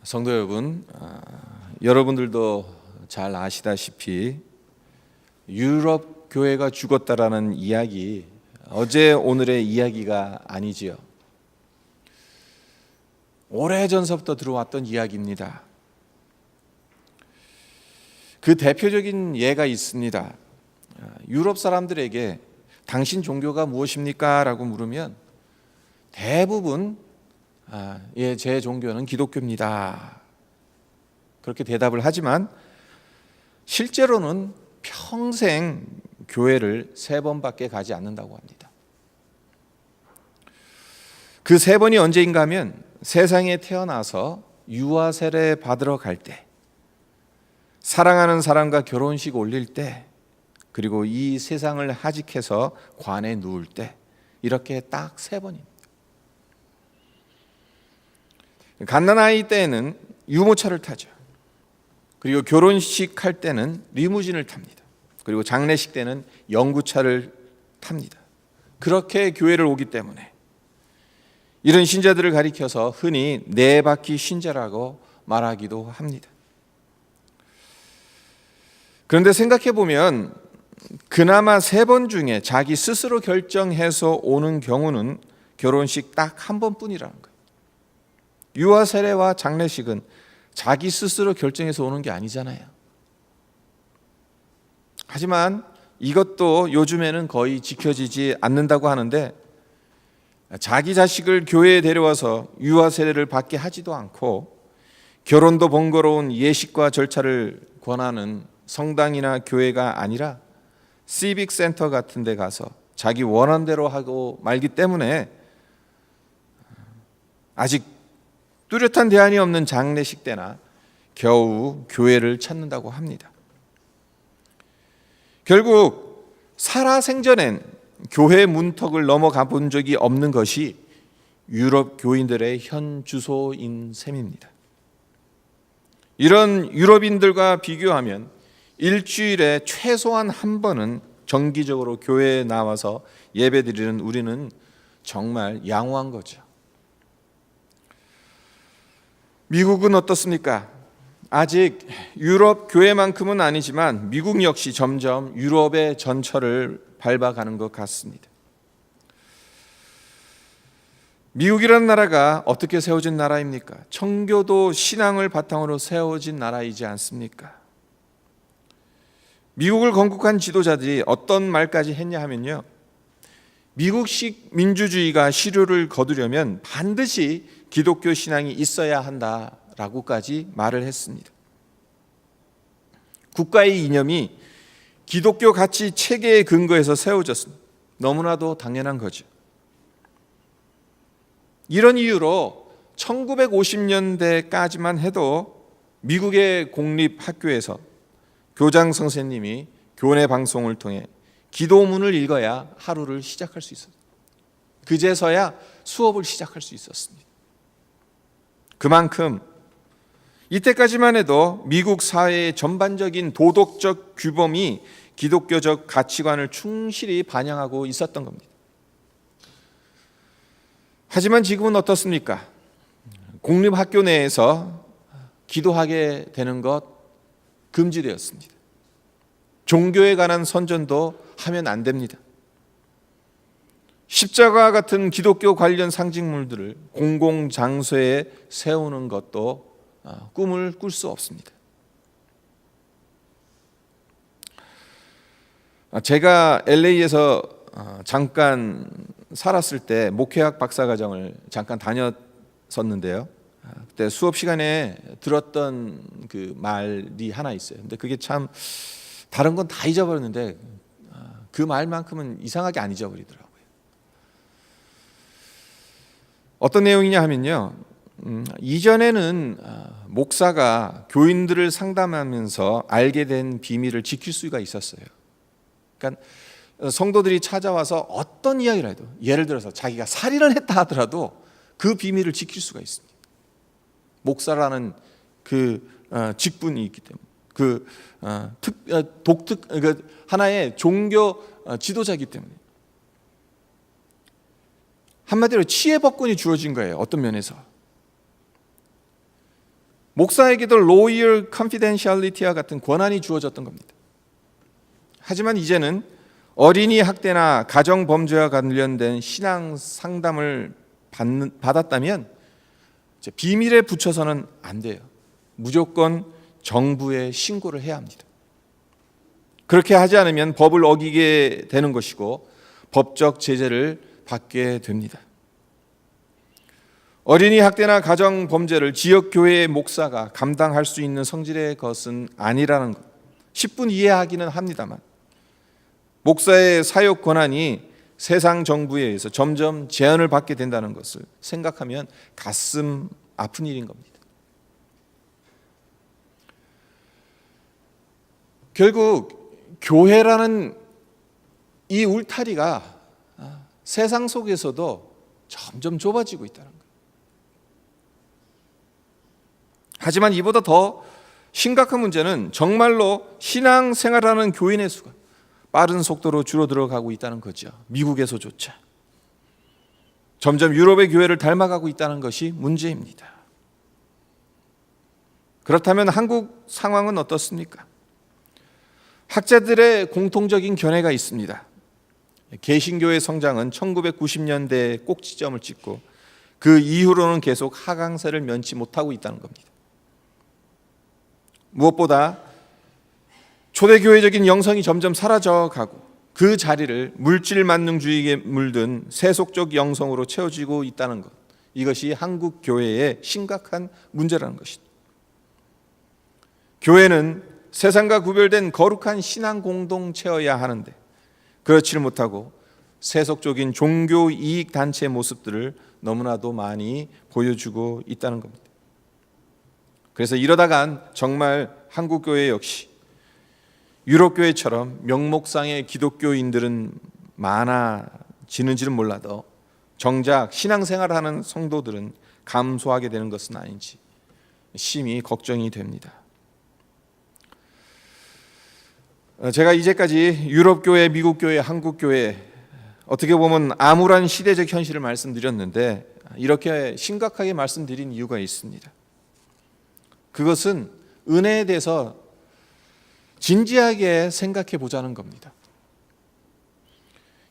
성도 여러분, 여러분들도 잘 아시다시피 유럽 교회가 죽었다라는 이야기, 어제 오늘의 이야기가 아니지요. 오래전서부터 들어왔던 이야기입니다. 그 대표적인 예가 있습니다. 유럽 사람들에게 당신 종교가 무엇입니까? 라고 물으면 대부분 제 종교는 기독교입니다. 그렇게 대답을 하지만 실제로는 평생 교회를 3번밖에 가지 않는다고 합니다. 그 3번이 언제인가 하면 세상에 태어나서 유아 세례 받으러 갈 때, 사랑하는 사람과 결혼식 올릴 때, 그리고 이 세상을 하직해서 관에 누울 때, 이렇게 딱 3번입니다. 갓난아이 때에는 유모차를 타죠. 그리고 결혼식 할 때는 리무진을 탑니다. 그리고 장례식 때는 연구차를 탑니다. 그렇게 교회를 오기 때문에 이런 신자들을 가리켜서 흔히 4바퀴 신자라고 말하기도 합니다. 그런데 생각해 보면 그나마 3번 중에 자기 스스로 결정해서 오는 경우는 결혼식 딱 1번뿐이라는 거예요. 유아 세례와 장례식은 자기 스스로 결정해서 오는 게 아니잖아요. 하지만 이것도 요즘에는 거의 지켜지지 않는다고 하는데, 자기 자식을 교회에 데려와서 유아 세례를 받게 하지도 않고 결혼도 번거로운 예식과 절차를 권하는 성당이나 교회가 아니라 시빅 센터 같은 데 가서 자기 원하는 대로 하고 말기 때문에 아직 뚜렷한 대안이 없는 장례식 때나 겨우 교회를 찾는다고 합니다. 결국 살아생전엔 교회 문턱을 넘어가 본 적이 없는 것이 유럽 교인들의 현 주소인 셈입니다. 이런 유럽인들과 비교하면 일주일에 최소한 1번은 정기적으로 교회에 나와서 예배드리는 우리는 정말 양호한 거죠. 미국은 어떻습니까? 아직 유럽 교회만큼은 아니지만 미국 역시 점점 유럽의 전철을 밟아가는 것 같습니다. 미국이라는 나라가 어떻게 세워진 나라입니까? 청교도 신앙을 바탕으로 세워진 나라이지 않습니까? 미국을 건국한 지도자들이 어떤 말까지 했냐 하면요, 미국식 민주주의가 실효를 거두려면 반드시 기독교 신앙이 있어야 한다라고까지 말을 했습니다. 국가의 이념이 기독교 가치 체계의 근거에서 세워졌습니다. 너무나도 당연한 거죠. 이런 이유로 1950년대까지만 해도 미국의 공립학교에서 교장 선생님이 교내 방송을 통해 기도문을 읽어야 하루를 시작할 수 있었습니다. 그제서야 수업을 시작할 수 있었습니다. 그만큼 이때까지만 해도 미국 사회의 전반적인 도덕적 규범이 기독교적 가치관을 충실히 반영하고 있었던 겁니다. 하지만 지금은 어떻습니까? 공립학교 내에서 기도하게 되는 것 금지되었습니다. 종교에 관한 선전도 하면 안 됩니다. 십자가 같은 기독교 관련 상징물들을 공공장소에 세우는 것도 꿈을 꿀 수 없습니다. 제가 LA에서 잠깐 살았을 때 목회학 박사과정을 잠깐 다녔었는데요. 그때 수업 시간에 들었던 그 말이 하나 있어요. 근데 그게 참 다른 건 다 잊어버렸는데 그 말만큼은 이상하게 안 잊어버리더라고요. 어떤 내용이냐 하면요, 이전에는 목사가 교인들을 상담하면서 알게 된 비밀을 지킬 수가 있었어요. 그러니까 성도들이 찾아와서 어떤 이야기를 해도, 예를 들어서 자기가 살인을 했다 하더라도 그 비밀을 지킬 수가 있습니다. 목사라는 그 직분이 있기 때문에, 그 독특, 하나의 종교 지도자이기 때문에 한마디로 치해법권이 주어진 거예요. 어떤 면에서. 목사에게도 로이얼 컨피덴셜리티와 같은 권한이 주어졌던 겁니다. 하지만 이제는 어린이 학대나 가정 범죄와 관련된 신앙 상담을 받았다면 비밀에 붙여서는 안 돼요. 무조건 정부에 신고를 해야 합니다. 그렇게 하지 않으면 법을 어기게 되는 것이고 법적 제재를 받게 됩니다. 어린이 학대나 가정 범죄를 지역 교회의 목사가 감당할 수 있는 성질의 것은 아니라는 것, 10분 이해하기는 합니다만 목사의 사역 권한이 세상 정부에 의해서 점점 제한을 받게 된다는 것을 생각하면 가슴 아픈 일인 겁니다. 결국 교회라는 이 울타리가 세상 속에서도 점점 좁아지고 있다는 거예요. 하지만 이보다 더 심각한 문제는 정말로 신앙생활하는 교인의 수가 빠른 속도로 줄어들어가고 있다는 거죠. 미국에서조차. 점점 유럽의 교회를 닮아가고 있다는 것이 문제입니다. 그렇다면 한국 상황은 어떻습니까? 학자들의 공통적인 견해가 있습니다. 개신교의 성장은 1990년대에 꼭지점을 찍고 그 이후로는 계속 하강세를 면치 못하고 있다는 겁니다. 무엇보다 초대교회적인 영성이 점점 사라져가고 그 자리를 물질 만능주의에 물든 세속적 영성으로 채워지고 있다는 것, 이것이 한국 교회의 심각한 문제라는 것입니다. 교회는 세상과 구별된 거룩한 신앙 공동체여야 하는데 그렇지를 못하고 세속적인 종교 이익 단체 모습들을 너무나도 많이 보여주고 있다는 겁니다. 그래서 이러다간 정말 한국 교회 역시 유럽 교회처럼 명목상의 기독교인들은 많아지는지는 몰라도 정작 신앙생활하는 성도들은 감소하게 되는 것은 아닌지 심히 걱정이 됩니다. 제가 이제까지 유럽 교회, 미국 교회, 한국 교회 어떻게 보면 암울한 시대적 현실을 말씀드렸는데 이렇게 심각하게 말씀드린 이유가 있습니다. 그것은 은혜에 대해서 진지하게 생각해 보자는 겁니다.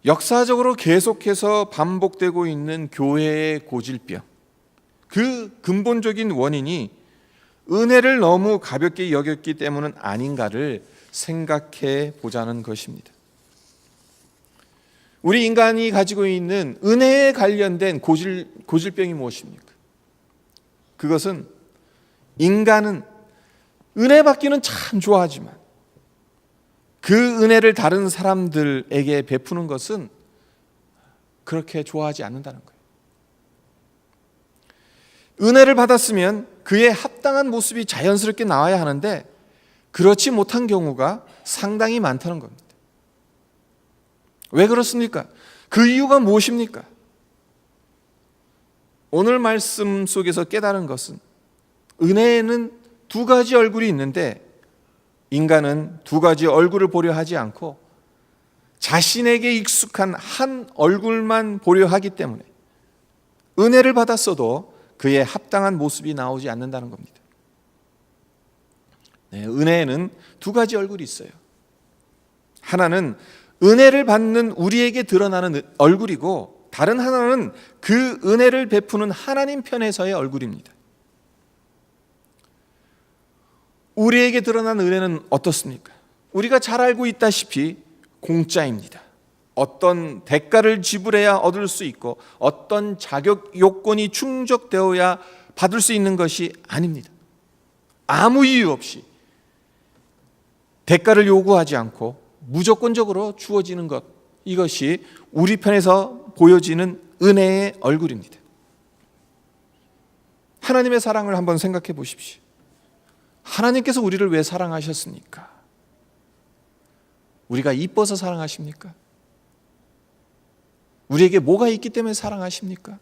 역사적으로 계속해서 반복되고 있는 교회의 고질병, 그 근본적인 원인이 은혜를 너무 가볍게 여겼기 때문은 아닌가를 생각해 보자는 것입니다. 우리 인간이 가지고 있는 은혜에 관련된 고질병이 무엇입니까? 그것은 인간은 은혜 받기는 참 좋아하지만 그 은혜를 다른 사람들에게 베푸는 것은 그렇게 좋아하지 않는다는 거예요. 은혜를 받았으면 그에 합당한 모습이 자연스럽게 나와야 하는데 그렇지 못한 경우가 상당히 많다는 겁니다. 왜 그렇습니까? 그 이유가 무엇입니까? 오늘 말씀 속에서 깨달은 것은 은혜에는 두 가지 얼굴이 있는데 인간은 두 가지 얼굴을 보려 하지 않고 자신에게 익숙한 한 얼굴만 보려 하기 때문에 은혜를 받았어도 그에 합당한 모습이 나오지 않는다는 겁니다. 네, 은혜에는 두 가지 얼굴이 있어요. 하나는 은혜를 받는 우리에게 드러나는 얼굴이고 다른 하나는 그 은혜를 베푸는 하나님 편에서의 얼굴입니다. 우리에게 드러난 은혜는 어떻습니까? 우리가 잘 알고 있다시피 공짜입니다. 어떤 대가를 지불해야 얻을 수 있고 어떤 자격 요건이 충족되어야 받을 수 있는 것이 아닙니다. 아무 이유 없이 대가를 요구하지 않고 무조건적으로 주어지는 것, 이것이 우리 편에서 보여지는 은혜의 얼굴입니다. 하나님의 사랑을 한번 생각해 보십시오. 하나님께서 우리를 왜 사랑하셨습니까? 우리가 이뻐서 사랑하십니까? 우리에게 뭐가 있기 때문에 사랑하십니까?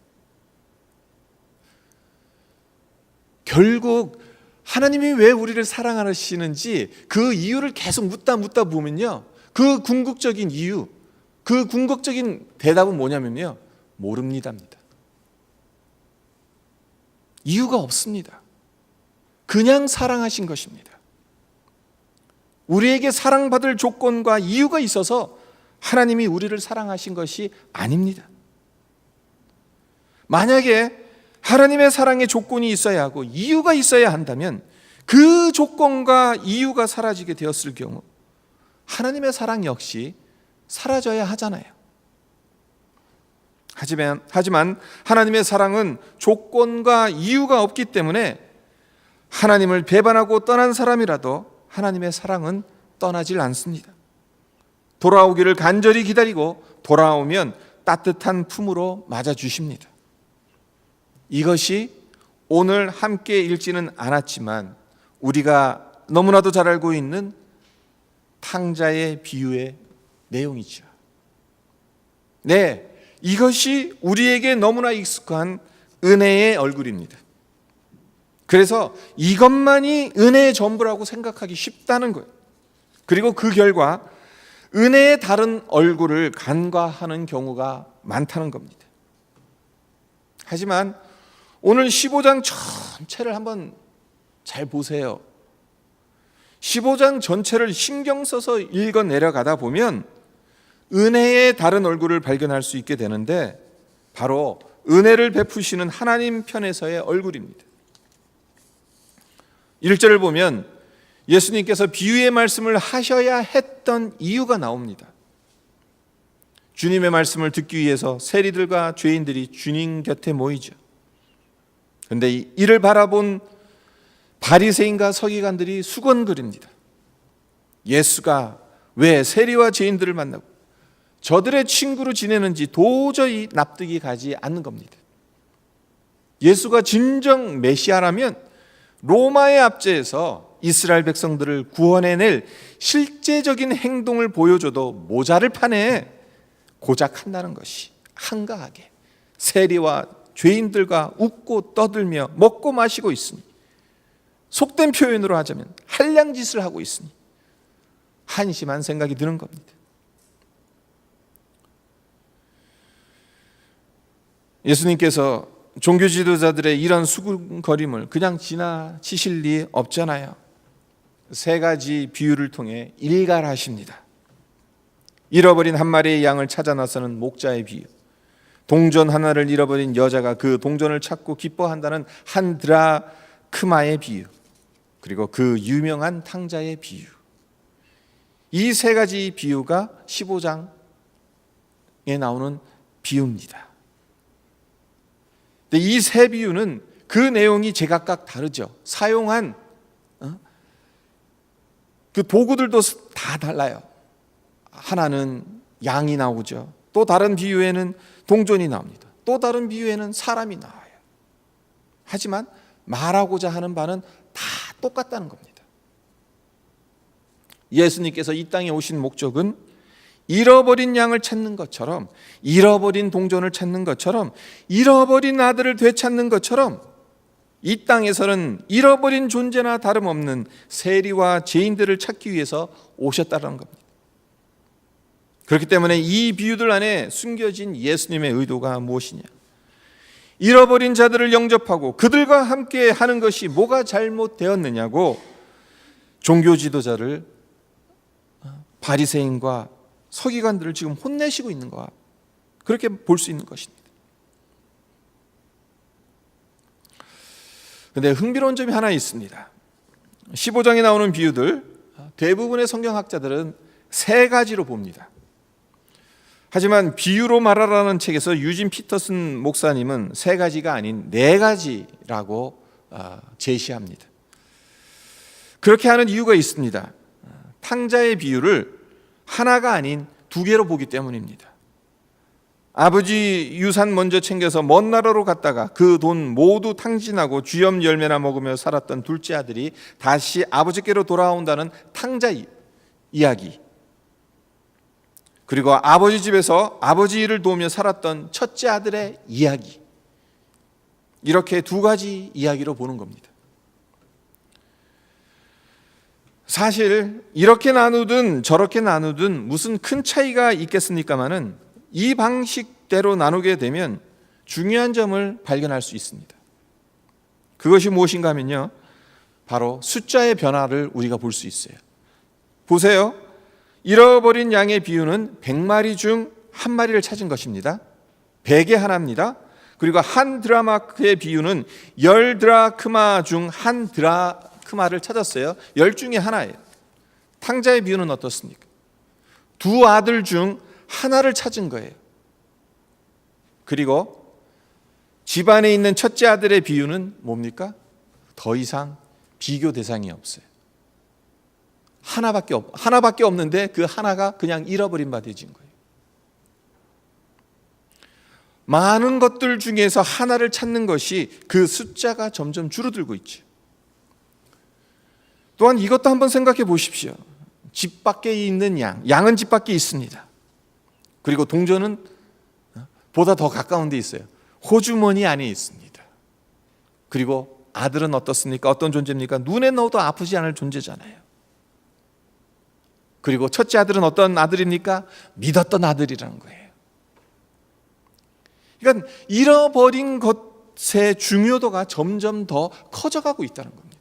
결국 하나님이 왜 우리를 사랑하시는지 그 이유를 계속 묻다 보면요, 그 궁극적인 이유, 그 궁극적인 대답은 뭐냐면요, 모릅니다입니다. 이유가 없습니다. 그냥 사랑하신 것입니다. 우리에게 사랑받을 조건과 이유가 있어서 하나님이 우리를 사랑하신 것이 아닙니다. 만약에 하나님의 사랑에 조건이 있어야 하고 이유가 있어야 한다면 그 조건과 이유가 사라지게 되었을 경우 하나님의 사랑 역시 사라져야 하잖아요. 하지만 하나님의 사랑은 조건과 이유가 없기 때문에 하나님을 배반하고 떠난 사람이라도 하나님의 사랑은 떠나질 않습니다. 돌아오기를 간절히 기다리고 돌아오면 따뜻한 품으로 맞아주십니다. 이것이 오늘 함께 읽지는 않았지만 우리가 너무나도 잘 알고 있는 탕자의 비유의 내용이죠. 네, 이것이 우리에게 너무나 익숙한 은혜의 얼굴입니다. 그래서 이것만이 은혜의 전부라고 생각하기 쉽다는 거예요. 그리고 그 결과 은혜의 다른 얼굴을 간과하는 경우가 많다는 겁니다. 하지만 오늘 15장 전체를 한번 잘 보세요. 15장 전체를 신경 써서 읽어 내려가다 보면 은혜의 다른 얼굴을 발견할 수 있게 되는데 바로 은혜를 베푸시는 하나님 편에서의 얼굴입니다. 1절을 보면 예수님께서 비유의 말씀을 하셔야 했던 이유가 나옵니다. 주님의 말씀을 듣기 위해서 세리들과 죄인들이 주님 곁에 모이죠. 그런데 이를 바라본 바리새인과 서기관들이 수건거립니다. 예수가 왜 세리와 죄인들을 만나고 저들의 친구로 지내는지 도저히 납득이 가지 않는 겁니다. 예수가 진정 메시아라면 로마의 압제에서 이스라엘 백성들을 구원해낼 실제적인 행동을 보여줘도 모자를 판에 고작 한다는 것이 한가하게 세리와 죄인들과 웃고 떠들며 먹고 마시고 있으니, 속된 표현으로 하자면 한량짓을 하고 있으니 한심한 생각이 드는 겁니다. 예수님께서 종교 지도자들의 이런 수군거림을 그냥 지나치실 리 없잖아요. 세 가지 비유를 통해 일갈하십니다. 잃어버린 한 마리의 양을 찾아 나서는 목자의 비유, 동전 하나를 잃어버린 여자가 그 동전을 찾고 기뻐한다는 한 드라크마의 비유, 그리고 그 유명한 탕자의 비유. 이 세 가지 비유가 15장에 나오는 비유입니다. 이 세 비유는 그 내용이 제각각 다르죠. 사용한 그 도구들도 다 달라요. 하나는 양이 나오죠. 또 다른 비유에는 동전이 나옵니다. 또 다른 비유에는 사람이 나와요. 하지만 말하고자 하는 바는 다 똑같다는 겁니다. 예수님께서 이 땅에 오신 목적은 잃어버린 양을 찾는 것처럼, 잃어버린 동전을 찾는 것처럼, 잃어버린 아들을 되찾는 것처럼 이 땅에서는 잃어버린 존재나 다름없는 세리와 죄인들을 찾기 위해서 오셨다는 겁니다. 그렇기 때문에 이 비유들 안에 숨겨진 예수님의 의도가 무엇이냐? 잃어버린 자들을 영접하고 그들과 함께 하는 것이 뭐가 잘못되었느냐고 종교 지도자를, 바리새인과 서기관들을 지금 혼내시고 있는 것, 그렇게 볼 수 있는 것입니다. 그런데 흥미로운 점이 하나 있습니다. 15장에 나오는 비유들, 대부분의 성경학자들은 세 가지로 봅니다. 하지만 비유로 말하라는 책에서 유진 피터슨 목사님은 세 가지가 아닌 네 가지라고 제시합니다. 그렇게 하는 이유가 있습니다. 탕자의 비유를 하나가 아닌 두 개로 보기 때문입니다. 아버지 유산 먼저 챙겨서 먼 나라로 갔다가 그 돈 모두 탕진하고 쥐염 열매나 먹으며 살았던 둘째 아들이 다시 아버지께로 돌아온다는 탕자 이야기, 그리고 아버지 집에서 아버지 일을 도우며 살았던 첫째 아들의 이야기, 이렇게 두 가지 이야기로 보는 겁니다. 사실 이렇게 나누든 저렇게 나누든 무슨 큰 차이가 있겠습니까마는 이 방식대로 나누게 되면 중요한 점을 발견할 수 있습니다. 그것이 무엇인가 하면요, 바로 숫자의 변화를 우리가 볼 수 있어요. 보세요. 잃어버린 양의 비유는 100마리 중 한 마리를 찾은 것입니다. 100의 하나입니다. 그리고 한 드라마크의 비유는 10드라크마 중 한 드라크마를 찾았어요. 10 중에 하나예요. 탕자의 비유는 어떻습니까? 두 아들 중 하나를 찾은 거예요. 그리고 집안에 있는 첫째 아들의 비유는 뭡니까? 더 이상 비교 대상이 없어요. 하나밖에 없는데 그 하나가 그냥 잃어버린 바 되진 거예요. 많은 것들 중에서 하나를 찾는 것이 그 숫자가 점점 줄어들고 있죠. 또한 이것도 한번 생각해 보십시오. 집 밖에 있는 양은 집 밖에 있습니다. 그리고 동전은 보다 더 가까운 데 있어요. 호주머니 안에 있습니다. 그리고 아들은 어떻습니까? 어떤 존재입니까? 눈에 넣어도 아프지 않을 존재잖아요. 그리고 첫째 아들은 어떤 아들입니까? 믿었던 아들이라는 거예요. 그러니까 잃어버린 것의 중요도가 점점 더 커져가고 있다는 겁니다.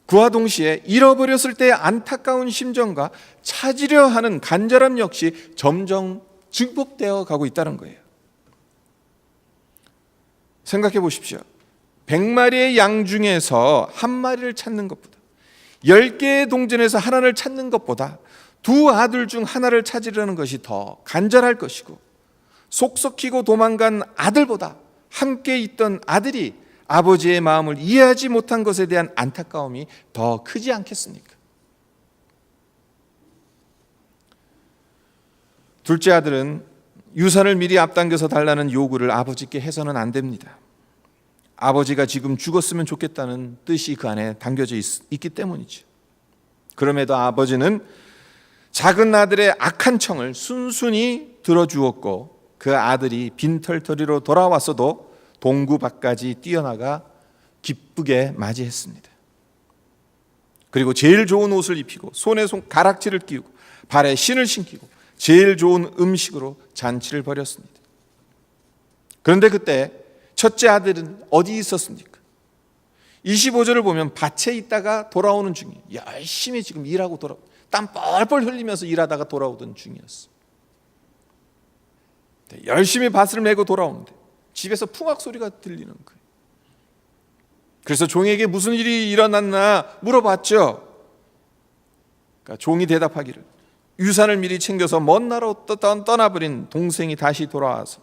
그와 동시에 잃어버렸을 때의 안타까운 심정과 찾으려 하는 간절함 역시 점점 증폭되어 가고 있다는 거예요. 생각해 보십시오. 100마리의 양 중에서 한 마리를 찾는 것보다 10개의 동전에서 하나를 찾는 것보다 두 아들 중 하나를 찾으려는 것이 더 간절할 것이고, 속 썩히고 도망간 아들보다 함께 있던 아들이 아버지의 마음을 이해하지 못한 것에 대한 안타까움이 더 크지 않겠습니까? 둘째 아들은 유산을 미리 앞당겨서 달라는 요구를 아버지께 해서는 안 됩니다. 아버지가 지금 죽었으면 좋겠다는 뜻이 그 안에 담겨져 있기 때문이죠. 그럼에도 아버지는 작은 아들의 악한 청을 순순히 들어주었고, 그 아들이 빈털터리로 돌아왔어도 동구 밖까지 뛰어나가 기쁘게 맞이했습니다. 그리고 제일 좋은 옷을 입히고 손에 가락지를 끼우고 발에 신을 신기고 제일 좋은 음식으로 잔치를 벌였습니다. 그런데 그때 첫째 아들은 어디 있었습니까? 25절을 보면 밭에 있다가 돌아오는 중이에요. 열심히 지금 일하고 땀 뻘뻘 흘리면서 일하다가 돌아오던 중이었어요. 열심히 밭을 메고 돌아오는데 집에서 풍악 소리가 들리는 거예요. 그래서 종에게 무슨 일이 일어났나 물어봤죠. 그러니까 종이 대답하기를 유산을 미리 챙겨서 먼 나라로 떠나버린 동생이 다시 돌아와서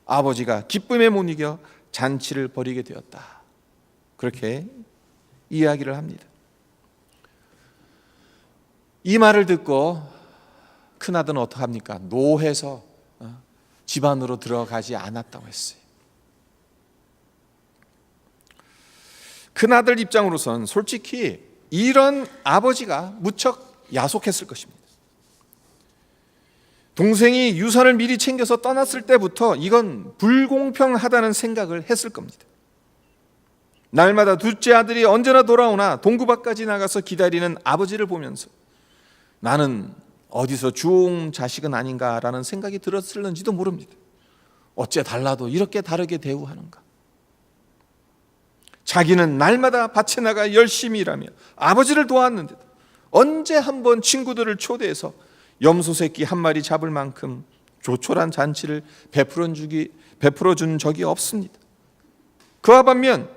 아버지가 기쁨에 못 이겨 잔치를 벌이게 되었다. 그렇게 이야기를 합니다. 이 말을 듣고 큰아들은 어떡합니까? 노해서 집 안으로 들어가지 않았다고 했어요. 큰아들 입장으로선 솔직히 이런 아버지가 무척 야속했을 것입니다. 동생이 유산을 미리 챙겨서 떠났을 때부터 이건 불공평하다는 생각을 했을 겁니다. 날마다 둘째 아들이 언제나 돌아오나 동구밖까지 나가서 기다리는 아버지를 보면서 나는 어디서 주홍 자식은 아닌가라는 생각이 들었을는지도 모릅니다. 어째 달라도 이렇게 다르게 대우하는가. 자기는 날마다 밭에 나가 열심히 일하며 아버지를 도왔는데도 언제 한번 친구들을 초대해서 염소 새끼 한 마리 잡을 만큼 조촐한 잔치를 베풀어 준 적이 없습니다. 그와 반면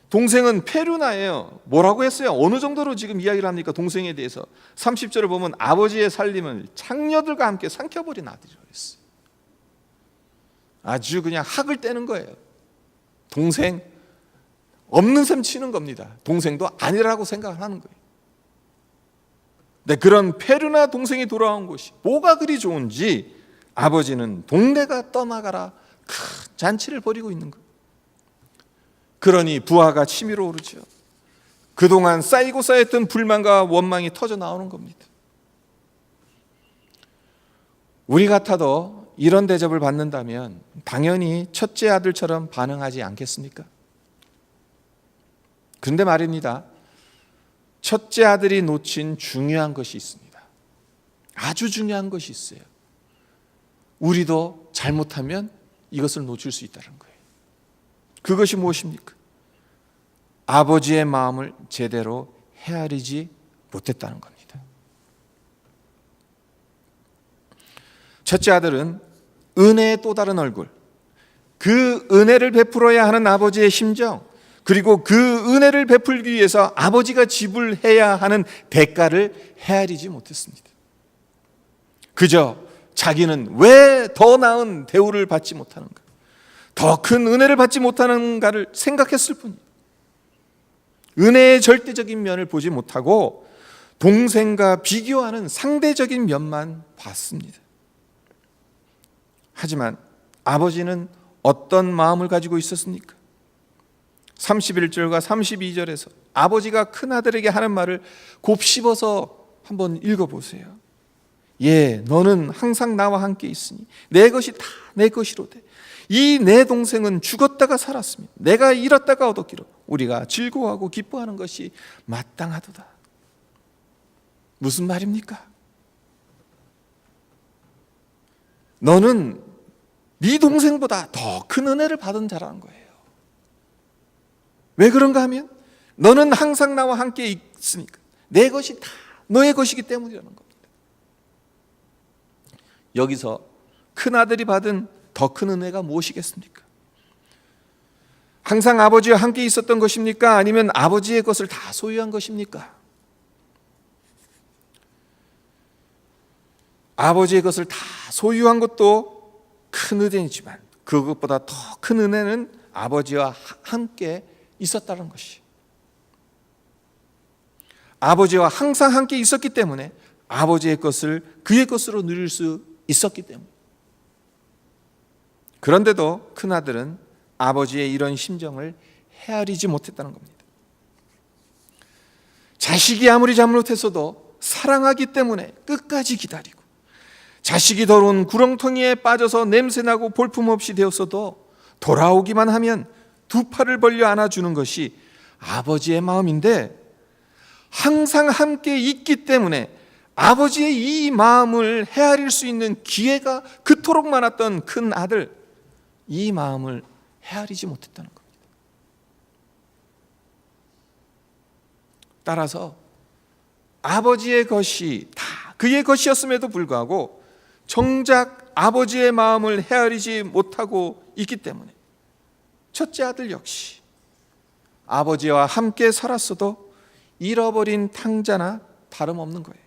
동생은 페루나예요. 뭐라고 했어요? 어느 정도로 지금 이야기를 합니까? 동생에 대해서 30절을 보면 아버지의 살림을 창녀들과 함께 삼켜버린 아들이라고 했어요. 아주 그냥 학을 떼는 거예요. 동생 없는 셈 치는 겁니다. 동생도 아니라고 생각을 하는 거예요. 근데 그런 페루나 동생이 돌아온 것이 뭐가 그리 좋은지 아버지는 동네가 떠나가라 큰 잔치를 벌이고 있는 거예요. 그러니 부하가 치밀어 오르죠. 그동안 쌓이고 쌓였던 불만과 원망이 터져 나오는 겁니다. 우리 같아도 이런 대접을 받는다면 당연히 첫째 아들처럼 반응하지 않겠습니까? 그런데 말입니다. 첫째 아들이 놓친 중요한 것이 있습니다. 아주 중요한 것이 있어요. 우리도 잘못하면 이것을 놓칠 수 있다는 거예요. 그것이 무엇입니까? 아버지의 마음을 제대로 헤아리지 못했다는 겁니다. 첫째 아들은 은혜의 또 다른 얼굴, 그 은혜를 베풀어야 하는 아버지의 심정, 그리고 그 은혜를 베풀기 위해서 아버지가 지불해야 하는 대가를 헤아리지 못했습니다. 그저 자기는 왜 더 나은 대우를 받지 못하는가, 더 큰 은혜를 받지 못하는가를 생각했을 뿐이에요. 은혜의 절대적인 면을 보지 못하고 동생과 비교하는 상대적인 면만 봤습니다. 하지만 아버지는 어떤 마음을 가지고 있었습니까? 31절과 32절에서 아버지가 큰아들에게 하는 말을 곱씹어서 한번 읽어보세요. 예, 너는 항상 나와 함께 있으니 내 것이 다 내 것이로되 이 내 동생은 죽었다가 살았으며 내가 잃었다가 얻었기로 우리가 즐거워하고 기뻐하는 것이 마땅하도다. 무슨 말입니까? 너는 네 동생보다 더 큰 은혜를 받은 자라는 거예요. 왜 그런가 하면 너는 항상 나와 함께 있으니까 내 것이 다 너의 것이기 때문이라는 겁니다. 여기서 큰아들이 받은 더 큰 은혜가 무엇이겠습니까? 항상 아버지와 함께 있었던 것입니까? 아니면 아버지의 것을 다 소유한 것입니까? 아버지의 것을 다 소유한 것도 큰 은혜이지만 그것보다 더 큰 은혜는 아버지와 함께 있었다는 것이, 아버지와 항상 함께 있었기 때문에 아버지의 것을 그의 것으로 누릴 수 있었기 때문에. 그런데도 큰아들은 아버지의 이런 심정을 헤아리지 못했다는 겁니다. 자식이 아무리 잘못했어도 사랑하기 때문에 끝까지 기다리고, 자식이 더러운 구렁텅이에 빠져서 냄새나고 볼품없이 되었어도 돌아오기만 하면 두 팔을 벌려 안아주는 것이 아버지의 마음인데, 항상 함께 있기 때문에 아버지의 이 마음을 헤아릴 수 있는 기회가 그토록 많았던 큰 아들, 이 마음을 헤아리지 못했다는 겁니다. 따라서 아버지의 것이 다 그의 것이었음에도 불구하고 정작 아버지의 마음을 헤아리지 못하고 있기 때문에 첫째 아들 역시 아버지와 함께 살았어도 잃어버린 탕자나 다름없는 거예요.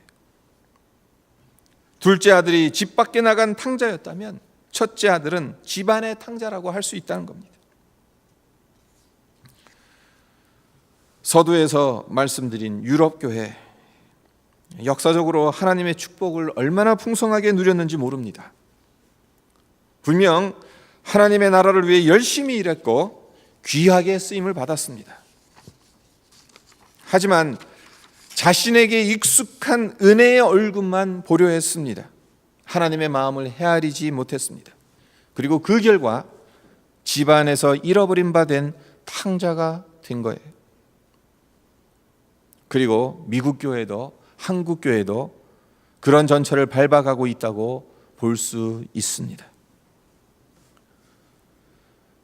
둘째 아들이 집 밖에 나간 탕자였다면 첫째 아들은 집안의 탕자라고 할 수 있다는 겁니다. 서두에서 말씀드린 유럽교회, 역사적으로 하나님의 축복을 얼마나 풍성하게 누렸는지 모릅니다. 분명 하나님의 나라를 위해 열심히 일했고 귀하게 쓰임을 받았습니다. 하지만 자신에게 익숙한 은혜의 얼굴만 보려 했습니다. 하나님의 마음을 헤아리지 못했습니다. 그리고 그 결과 집안에서 잃어버린 바 된 탕자가 된 거예요. 그리고 미국 교회도 한국 교회도 그런 전철을 밟아가고 있다고 볼 수 있습니다.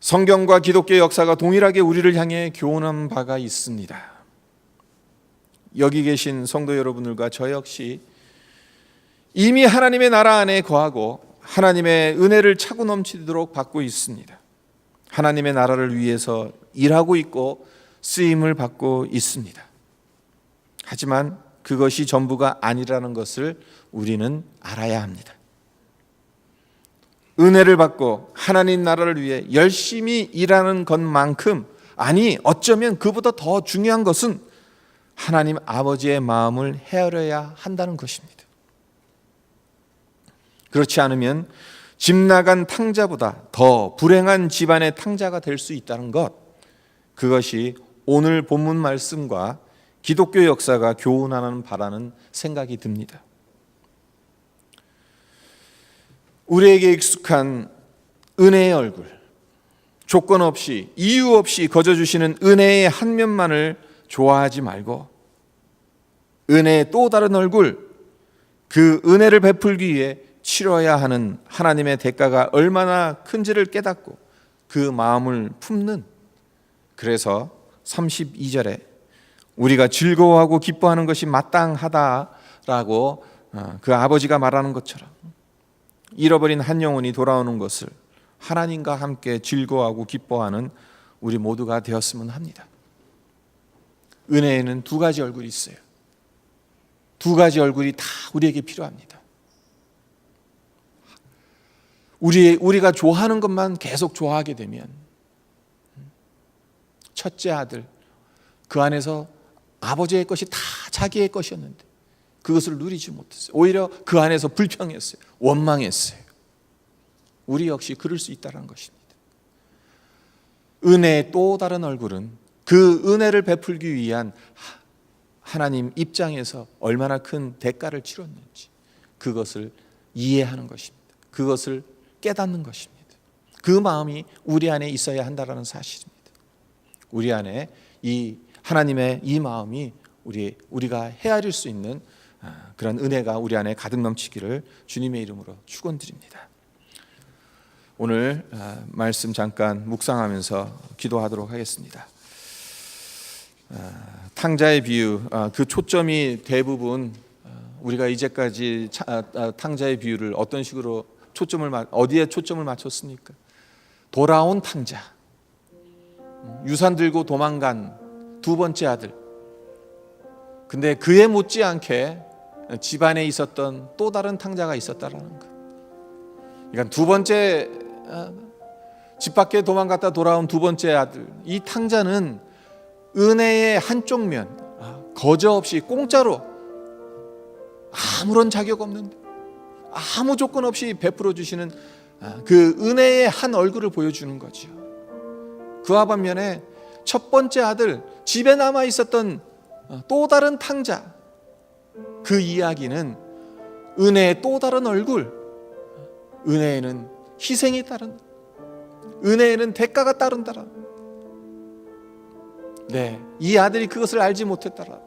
성경과 기독교 역사가 동일하게 우리를 향해 교훈한 바가 있습니다. 여기 계신 성도 여러분들과 저 역시 이미 하나님의 나라 안에 거하고 하나님의 은혜를 차고 넘치도록 받고 있습니다. 하나님의 나라를 위해서 일하고 있고 쓰임을 받고 있습니다. 하지만 그것이 전부가 아니라는 것을 우리는 알아야 합니다. 은혜를 받고 하나님 나라를 위해 열심히 일하는 것만큼, 아니 어쩌면 그보다 더 중요한 것은 하나님 아버지의 마음을 헤아려야 한다는 것입니다. 그렇지 않으면 집 나간 탕자보다 더 불행한 집안의 탕자가 될 수 있다는 것, 그것이 오늘 본문 말씀과 기독교 역사가 교훈하는 바라는 생각이 듭니다. 우리에게 익숙한 은혜의 얼굴, 조건 없이 이유 없이 거저주시는 은혜의 한 면만을 좋아하지 말고 은혜의 또 다른 얼굴, 그 은혜를 베풀기 위해 치러야 하는 하나님의 대가가 얼마나 큰지를 깨닫고 그 마음을 품는, 그래서 32절에 우리가 즐거워하고 기뻐하는 것이 마땅하다라고 그 아버지가 말하는 것처럼 잃어버린 한 영혼이 돌아오는 것을 하나님과 함께 즐거워하고 기뻐하는 우리 모두가 되었으면 합니다. 은혜에는 두 가지 얼굴이 있어요. 두 가지 얼굴이 다 우리에게 필요합니다. 우리가 좋아하는 것만 계속 좋아하게 되면 첫째 아들, 그 안에서 아버지의 것이 다 자기의 것이었는데 그것을 누리지 못했어요. 오히려 그 안에서 불평했어요. 원망했어요. 우리 역시 그럴 수 있다는 것입니다. 은혜의 또 다른 얼굴은 그 은혜를 베풀기 위한 하나님 입장에서 얼마나 큰 대가를 치렀는지 그것을 이해하는 것입니다. 그것을 깨닫는 것입니다. 그 마음이 우리 안에 있어야 한다는 사실입니다. 우리 안에 이 하나님의 이 마음이 우리가 헤아릴 수 있는 그런 은혜가 우리 안에 가득 넘치기를 주님의 이름으로 축원드립니다. 오늘 말씀 잠깐 묵상하면서 기도하도록 하겠습니다. 탕자의 비유, 그 초점이 대부분 우리가 이제까지 탕자의 비유를 어떤 식으로 어디에 초점을 맞췄습니까? 돌아온 탕자, 유산 들고 도망간 두 번째 아들. 근데 그에 못지않게 집안에 있었던 또 다른 탕자가 있었다라는 거. 그러니까 두 번째 집 밖에 도망갔다 돌아온 두 번째 아들. 이 탕자는 은혜의 한쪽 면, 거저 없이 공짜로 아무런 자격 없는데 아무 조건 없이 베풀어 주시는 그 은혜의 한 얼굴을 보여주는 거죠. 그와 반면에 첫 번째 아들, 집에 남아 있었던 또 다른 탕자, 그 이야기는 은혜의 또 다른 얼굴. 은혜에는 희생이 따른다. 은혜에는 대가가 따른다라. 네, 이 아들이 그것을 알지 못했다라.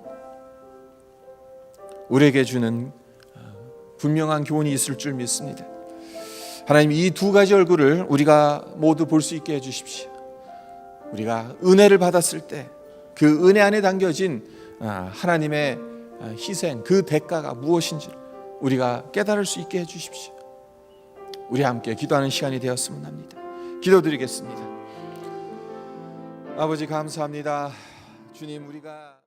우리에게 주는 분명한 교훈이 있을 줄 믿습니다. 하나님, 이 두 가지 얼굴을 우리가 모두 볼 수 있게 해주십시오. 우리가 은혜를 받았을 때 그 은혜 안에 담겨진 하나님의 희생, 그 대가가 무엇인지 우리가 깨달을 수 있게 해주십시오. 우리 함께 기도하는 시간이 되었으면 합니다. 기도드리겠습니다. 아버지 감사합니다. 주님, 우리가